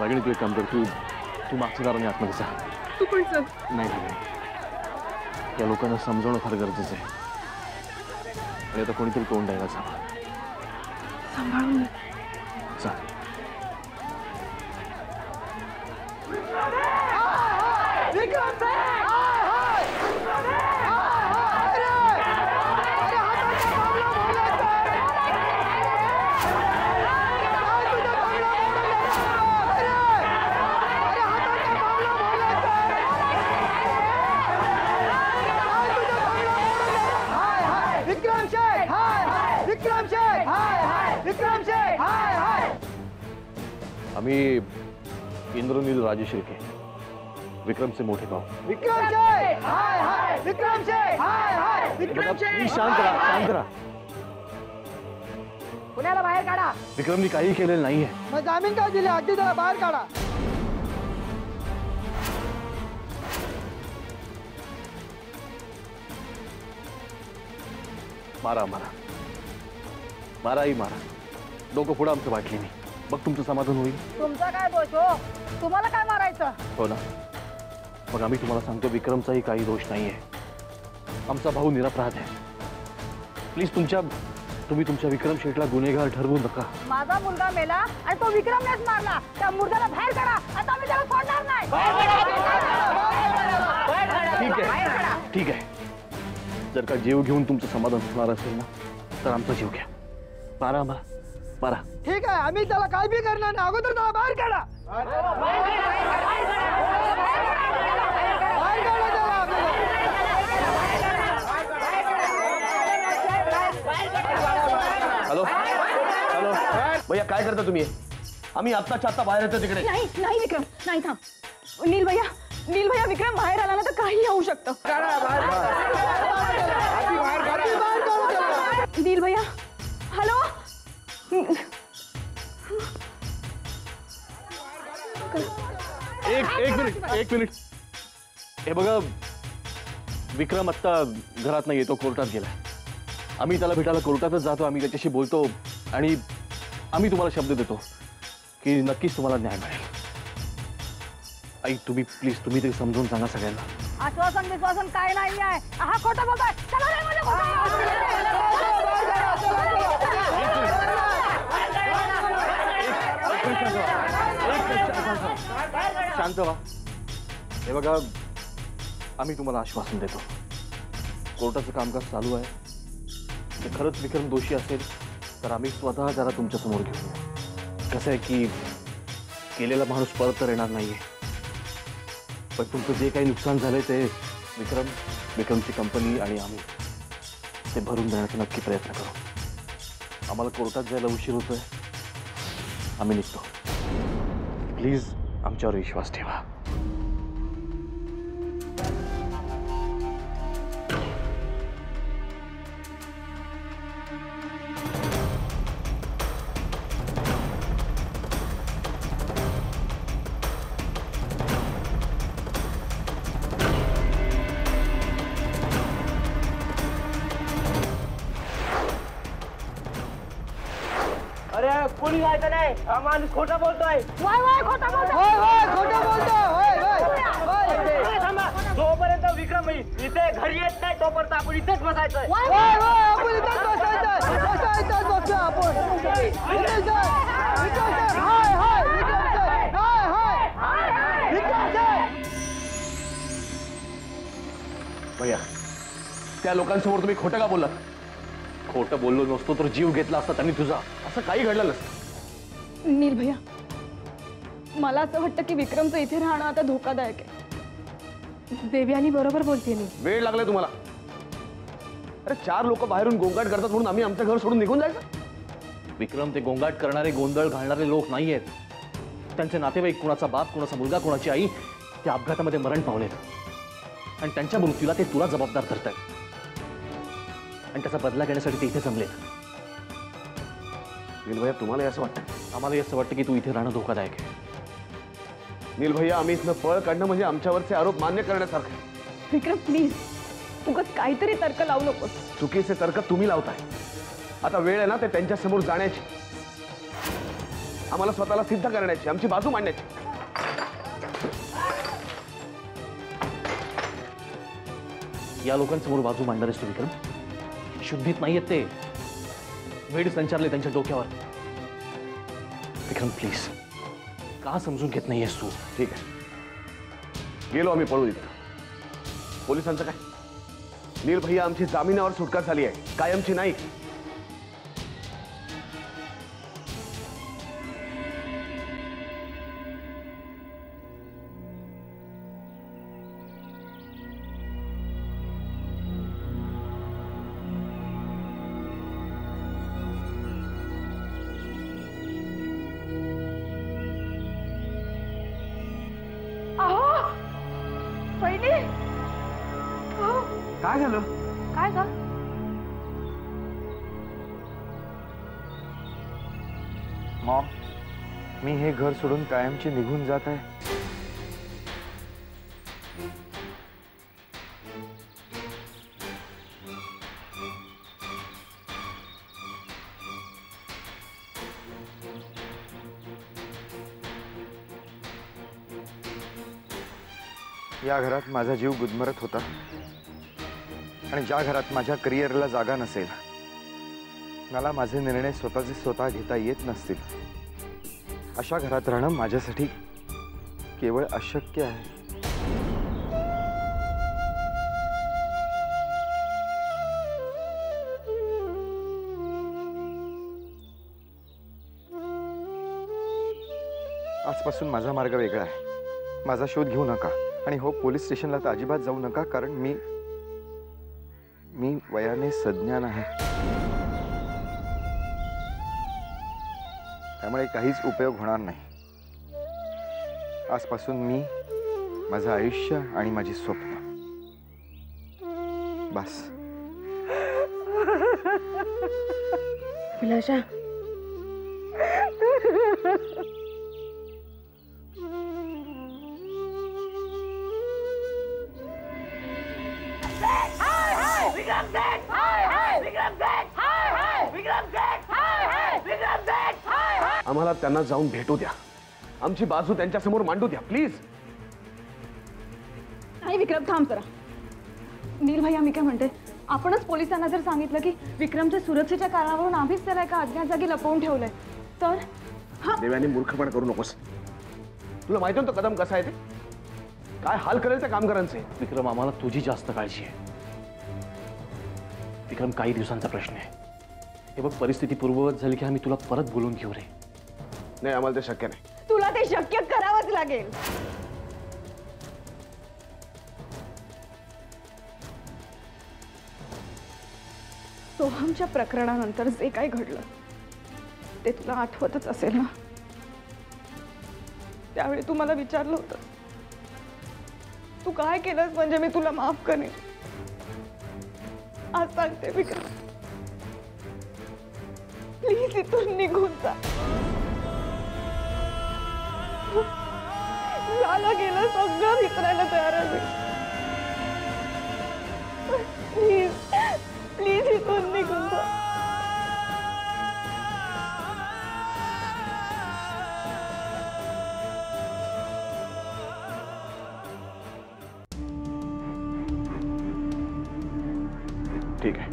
रागिणी तू एक काम कर, तू मागच्या दाराने आतमध्ये जा. तू पण चल. नाही या लोकांना समजवणं फार गरजेचं आहे आणि आता कोणीतरी तोंड द्यायला सांभाळून जा. आम्ही इंद्रनील राजेशिर्के, विक्रम से मोठे भाऊ. विक्रम जय हाय हाय. विक्रम जय हाय हाय. विक्रम जय. शांत राहा. पुण्याला बाहेर काढा. विक्रमनी काही केलेलं नाहीये. मग जामीन का दिले? अगदी त्याला बाहेर काढा. मारा डोकं पुढं आमचं वाटली नाही. मग तुमचं समाधान होईल. तुमचा काय दोष हो? तुम्हाला काय मारायचं? हो ना, मग आम्ही तुम्हाला सांगतो विक्रमचाही काही दोष नाहीये. आमचा भाऊ निरपराध आहे. प्लीज तुम्ही तुमच्या विक्रम शेठला गुन्हेगार ठरवू नका. माझा मुलगा मेला आणि तो विक्रमनेच मारला. त्या मुर्द्याला बाहेर काढा. आता मी त्याला सोडणार नाही. ठीक आहे. जर का जीव घेऊन तुमचं समाधान होणार असेल ना तर आमचा जीव घ्या. बारा. ठीक आहे, आम्ही त्याला काय बी करणार नाही. अगोदर त्याला बाहेर काढा. हॅलो भैया, काय करता तुम्ही? आम्ही आत्ताच्या आत्ता बाहेर येतो तिकडे. नाही विक्रम, नाही थांब. नील भैया विक्रम बाहेर आला ना तर काही होऊ शकतं. नील भैया, हॅलो. एक मिनिट. हे बघा, विक्रम आत्ता घरात नाही, तो कोर्टात गेलाय. आम्ही त्याला भेटायला कोर्टातच जातो. आम्ही त्याच्याशी बोलतो आणि आम्ही तुम्हाला शब्द देतो की नक्कीच तुम्हाला न्याय मिळेल. आई, तुम्ही तरी समजून सांगा सगळ्यांना. आश्वासन काय नाही आहे. हा खोटं बोलतोय. शांत व्हा. हे बघा, आम्ही तुम्हाला आश्वासन देतो, कोर्टाचं कामकाज चालू आहे. ते खरंच विक्रम दोषी असेल तर आम्ही स्वतः जरा तुमच्या समोर घेऊ. कसं आहे की केलेला माणूस परत तर येणार नाहीये, पण तुमचं जे काही नुकसान झालंय ते विक्रमची कंपनी आणि आम्ही ते भरून देण्याचा नक्की प्रयत्न करू. आम्हाला कोर्टात जायला उशीर होतोय. आम्ही निघतो. प्लीज आमच्यावर विश्वास ठेवा. अरे कोणी जायचं नाही. हा माणूस खोटा बोलतोय. खोटं बोलतोय. थांबा, जोपर्यंत विक्रम इथे घरी येत नाही तोपर्यंत आपण इथेच बसायचंय. भैया, त्या लोकांसमोर तुम्ही खोटं का बोललात? खोटं बोललो नसतो तर जीव घेतला असता त्यांनी तुझा. असं काही घडलं नसतं. नील भैया, मला असं वाटतं की विक्रमचं इथे राहणं आता धोकादायक आहे. देवयानी बरोबर बोलते मी. वेळ लागलाय तुम्हाला. अरे 4 लोक बाहेरून गोंगाट करतात म्हणून आम्ही आमचं घर सोडून निघून जायचं? विक्रम, ते गोंगाट करणारे, गोंधळ घालणारे लोक नाही आहेत. त्यांचे नातेवाईक, कुणाचा बाप, कुणाचा मुलगा, कुणाची आई त्या अपघातामध्ये मरण पावलेत आणि त्यांच्या मृत्यूला ते तुला जबाबदार धरतायत आणि त्याचा बदला घेण्यासाठी ते इथे जमलेत. नील भैया, तुम्हाला असं वाटतं? आम्हाला असं वाटतं की तू इथे राहणं धोकादायक आहे. नील भैया, आम्ही इथनं पळ काढणं म्हणजे आमच्यावरचे आरोप मान्य करण्यासारखं आहे. विक्रम प्लीज, उगाच काहीतरी तर्क लावू नकोस. चुकीचे तर्क तुम्ही लावताय. आता वेळ आहे ना ते त्यांच्या समोर जाण्याची, आम्हाला स्वतःला सिद्ध करण्याची, आमची बाजू मांडण्याची. या लोकांसमोर बाजू मांडणार आहेस तू विक्रम? शुद्धीत नाहीयेत ते, वेळ संचारले त्यांच्या डोक्यावर. विक्रम प्लीज, का समजून घेत नाहीयेस तू? ठीक आहे, गेलो आम्ही पळून इथं. पोलिसांचं काय? नील भैया, आमची जामिनावर सुटका झाली आहे, कायमची नाही. पहिली काय झालं? काय ग? मॉम, मी हे घर सोडून कायमची निघून जात आहे. या घरात माझा जीव गुदमरत होता आणि ज्या घरात माझ्या करिअरला जागा नसेल, मला माझे निर्णय स्वतःचे स्वतः घेता येत नसतील, अशा घरात राहणं माझ्यासाठी केवळ अशक्य आहे. आजपासून माझा मार्ग वेगळा आहे. माझा शोध घेऊ नका आणि हो, पोलीस स्टेशनला तर अजिबात जाऊ नका, कारण मी वयाने सज्ञान आहे. त्यामुळे काहीच उपयोग होणार नाही. आजपासून मी, माझं आयुष्य आणि माझी स्वप्न, बस. विलासा, आम्हाला त्यांना जाऊन भेटू द्या, आमची बाजू त्यांच्या समोर मांडू द्या प्लीज. नाही विक्रम, थांब जरा. नील भैया, मी काय म्हणते, आपणच पोलिसांना जर सांगितलं की विक्रमच्या सुरक्षेच्या कारणावरून आम्हीच त्याला एका अज्ञात जागी लपवून ठेवलंय तर? देव्याने मूर्खपणा करू नकोस. तुला माहिती होतं कदम कसा आहे ते, काय हाल करेल त्या कामगारांचे. विक्रम, आम्हाला तुझी जास्त काळजी आहे. विक्रम, काही दिवसांचा प्रश्न आहे. हे बघ, परिस्थिती पूर्ववत झाली की आम्ही तुला परत बोलून घेऊ रे. नाही, आम्हाला ते शक्य नाही. तुला ते शक्य करावंच लागेल. सोहमच्या प्रकरणानंतर जे काय घडलं ते तुला आठवतच असेल ना? त्यावेळी तू मला विचारलं होतं, तू काय केलंस म्हणजे मी तुला माफ करेन. आज सांगते विक्रम, प्लीज इथून निघून जा. झालं गेलं सगळं विसरायला तयार आहे. प्लीज प्लीज इथून निघून जा. ठीक आहे,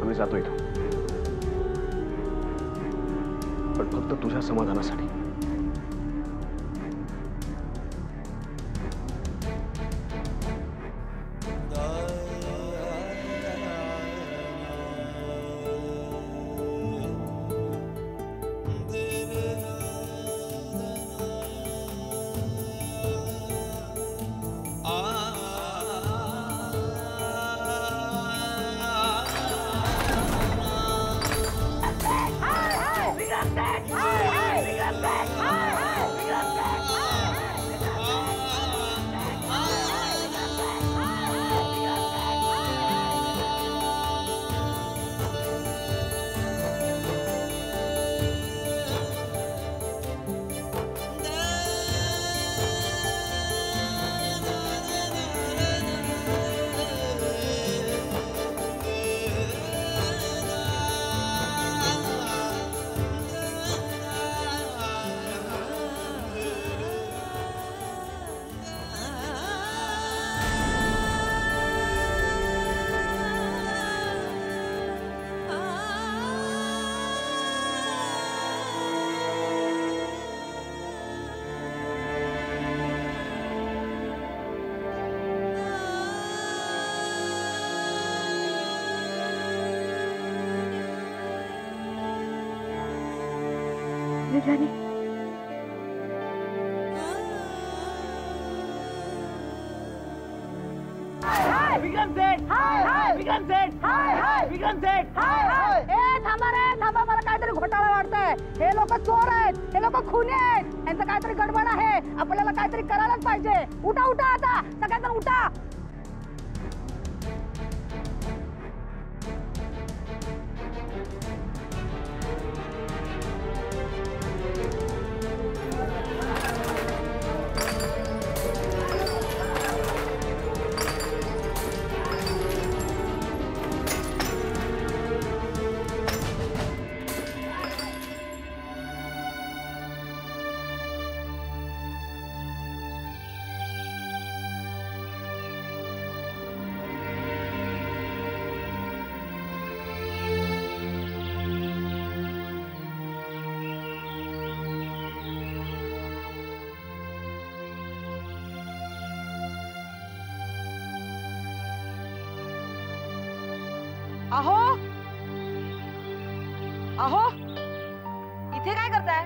आम्ही जातो इथं, पण फक्त तुझ्या समाधानासाठी. सांगितल्याने? विक्रम सेठ, हाय हाय विक्रम सेठ, हाय हाय विक्रम सेठ. हाय हाय. ए थांबा रे थांबा, मला काहीतरी घोटाळा वाटतंय. हे लोक चोर आहेत, हे लोक खुनी आहेत, यांचं काहीतरी गडबड आहे. आपल्याला काहीतरी करायलाच पाहिजे. उठा उठा आता सगळेजण उठा. अहो अहो, इथे काय करताय?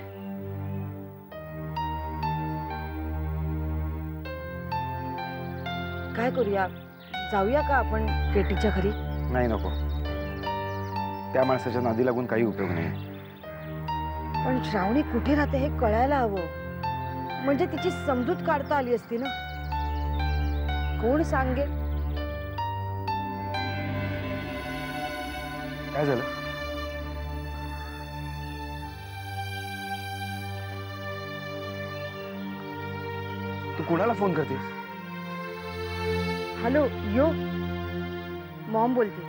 काय करूया? जाऊया का आपण केटीच्या घरी? नाही नको, त्या माणसाच्या नादी लागून काही उपयोग नाही. पण श्रावणी कुठे राहते हे कळायला हवं. म्हणजे तिची समजूत काढता आली असती ना. कोण सांगेल? काय झालं? तू कोणाला फोन करतेस? हॅलो यो, मॉम बोलते.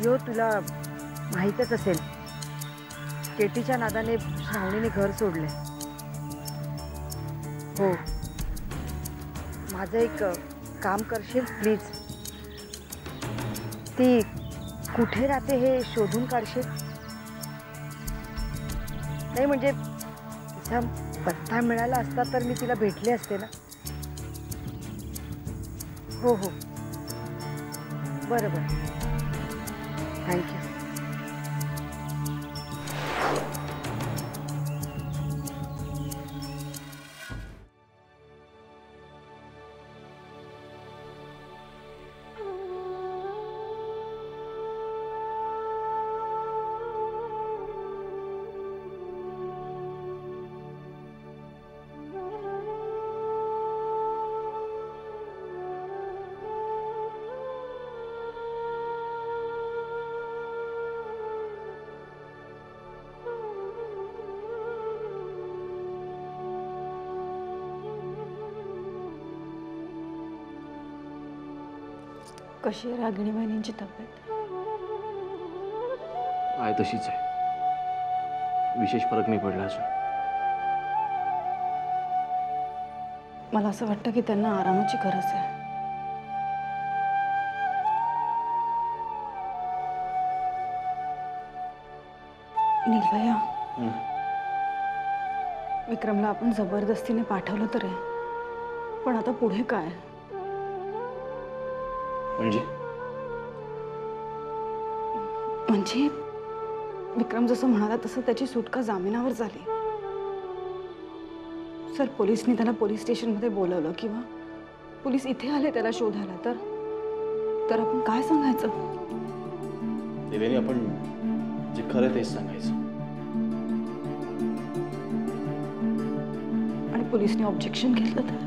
यो तुला माहीतच असेल, केटीच्या नादाने श्रावणीने घर सोडले. हो, माझं एक काम करशील प्लीज? ती कुठे राहते हे शोधून काढशील? नाही म्हणजे तिचा पत्ता मिळाला असता तर मी तिला भेटले असते ना. हो हो, बरं बरं, थँक्यू. कशी आहे रागिणी बहिणींची तब्येत? आहे तशीच आहे, विशेष फरक नाही पडला अजून. मला असं वाटतं की त्यांना आरामाची गरज आहे. नीलभैया, विक्रमला आपण जबरदस्तीने पाठवलं तर आहे, पण आता पुढे काय? म्हणजे विक्रम जसं म्हणाला तसं त्याची सुटका जामिनावर झाली. सर, पोलिसनी त्याला पोलीस स्टेशनमध्ये बोलवलं किंवा पोलीस इथे आले त्याला शोधायला, तर आपण काय सांगायचं? देवेनी, आपण जे खरं तेच सांगायचं. आणि पोलिसने ऑब्जेक्शन घेतलं तर?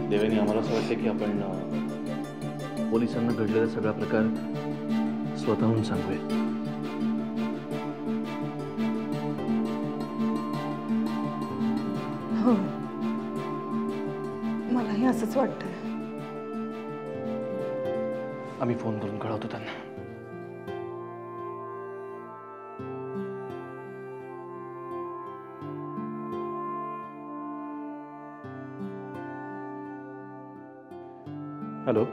देवेनी, आम्हाला असं वाटतं की आपण पोलिसांना घडलेला सगळा प्रकार स्वतःहून सांगूया. हो, मलाही असंच वाटतंय. आम्ही फोन करून कळवतो त्यांना. हॅलो,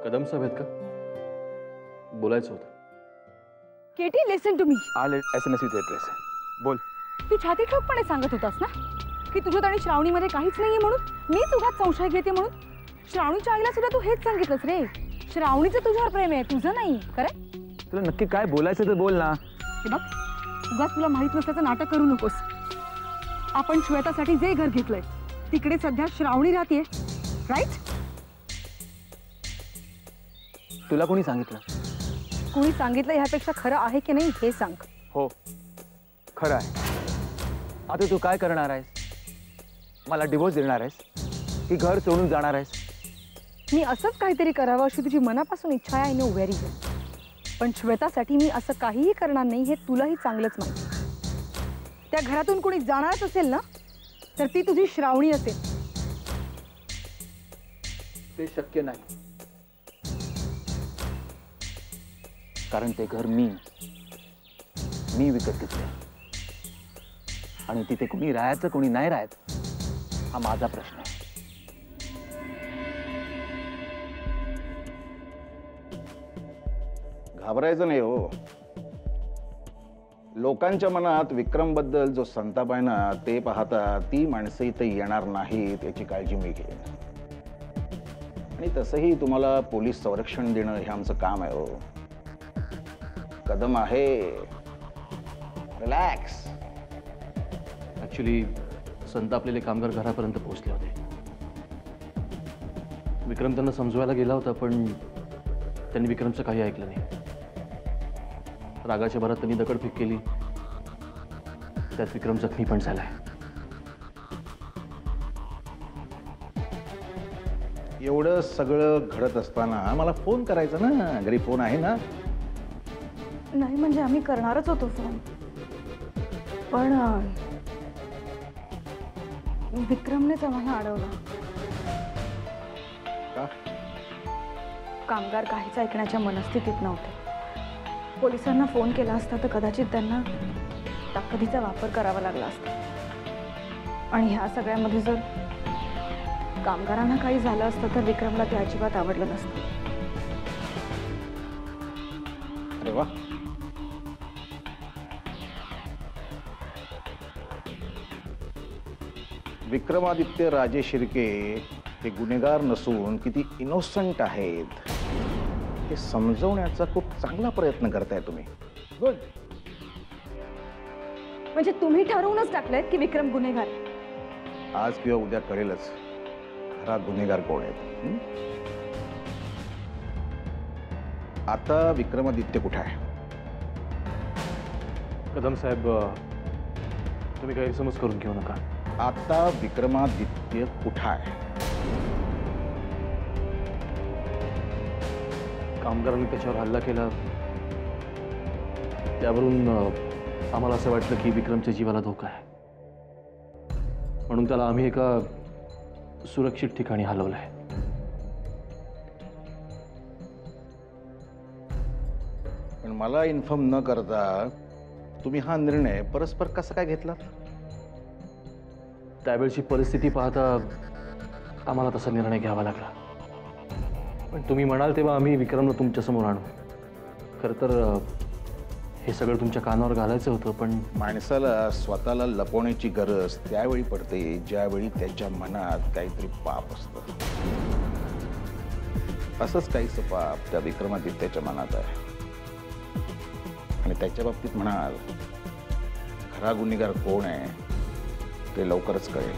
कदम साहेब आहेत का? बोलायचं होतं. Katie, listen to me. All SMS with address. बोल. तू छाती ठोकपणे सांगत होतास ना की तुझ्यात आणि श्रावणीमध्ये काहीच नाहीये म्हणून? मीच उगाच संशय घेते म्हणून? श्रावणीच्या आईला सुद्धा तू हेच सांगितलंस रे. श्रावणीचं तुझ्यावर प्रेम आहे, तुझं नाही. खरं? तुला नक्की काय बोलायचं तर बोल ना. हे बघ, उगाच तुला माहित नसल्याचं नाटक करू नकोस. आपण श्वेतासाठी जे घर घेतलंय तिकडे सध्या श्रावणी राहतेय, राईट? तुला कोणी सांगितलं? कोणी सांगितलं ह्यापेक्षा खरं आहे की नाही हे सांग. हो, खरं आहे. आता तू काय करणार आहेस? मला डिवोर्स देणार आहेस की घर सोडून जाणार आहेस? मी असंच काहीतरी करावं अशी तुझी मनापासून इच्छा आहे. आय नो व्हेरी वेल. पण श्वेतासाठी मी असं काहीही करणार नाही हे तुलाही चांगलंच माहिती. त्या घरातून कोणी जाणारच असेल ना तर ती तुझी श्रावणी असेल. ते शक्य नाही, कारण ते घर मी विकत घेतले आणि तिथे कोणी राहायचं कोणी नाही राहायचं हा माझा प्रश्न आहे. घाबरायचं नाही हो. लोकांच्या मनात विक्रम बद्दल जो संताप आहे ना ते पाहता ती माणसं इथे येणार नाहीत याची काळजी मी घेईन. आणि तसंही तुम्हाला पोलीस संरक्षण देणं हे आमचं काम आहे हो. कदम आहे, रिलॅक्स. ऍक्च्युली संतापलेले कामगार घरापर्यंत पोहोचले होते. विक्रम त्यांना समजवायला गेला होता पण त्यांनी विक्रमचं काही ऐकलं नाही. रागाच्या भरात त्यांनी दगडफेक केली. त्यात विक्रम जखमी पण झालाय. एवढं सगळं घडत असताना मला फोन करायचा ना. घरी फोन आहे ना. नाही म्हणजे आम्ही करणारच होतो फोन, पण विक्रमनेच आम्हाला अडवलं. का? कामगार काहीच ऐकण्याच्या मनस्थितीत नव्हते. पोलिसांना फोन केला असता तर कदाचित त्यांना ताकदीचा वापर करावा लागला असता. आणि ह्या सगळ्यामध्ये जर कामगारांना काही झालं असतं तर विक्रमला ते अजिबात आवडलं नसतं. अरे वा. विक्रमादित्य राजे शिर्के हे गुन्हेगार नसून किती इनोसंट आहेत हे समजवण्याचा खूप चांगला प्रयत्न करताय तुम्ही. गुड. म्हणजे तुम्ही ठरवूनच टाकलंय की विक्रम गुन्हेगार? आज किंवा उद्या कळेलच खरा गुन्हेगार कोण आहेत. आता विक्रमादित्य कुठे आहे? कदम साहेब, तुम्ही गैरसमज करून घेऊ नका. आता विक्रमादित्य कुठे आहे? कामगारांनी त्याच्यावर हल्ला केला त्यावरून आम्हाला असं वाटलं की विक्रमच्या जीवाला धोका आहे, म्हणून त्याला आम्ही एका सुरक्षित ठिकाणी हलवलंय. पण मला इन्फॉर्म न करता तुम्ही हा निर्णय परस्पर कसा काय घेतला? त्यावेळची परिस्थिती पाहता आम्हाला तसा निर्णय घ्यावा लागला. पण तुम्ही म्हणाल तेव्हा आम्ही विक्रमला तुमच्यासमोर आणू. खरं तर हे सगळं तुमच्या कानावर घालायचं होतं, पण माणसाला स्वतःला लपवण्याची गरज त्यावेळी पडते ज्यावेळी त्याच्या मनात काहीतरी पाप असतं. असंच काहीचं पाप त्या विक्रमादित्याच्या मनात आहे. आणि त्याच्या बाबतीत म्हणाल खरा गुन्हेगार कोण आहे ते लवकरच कळेल.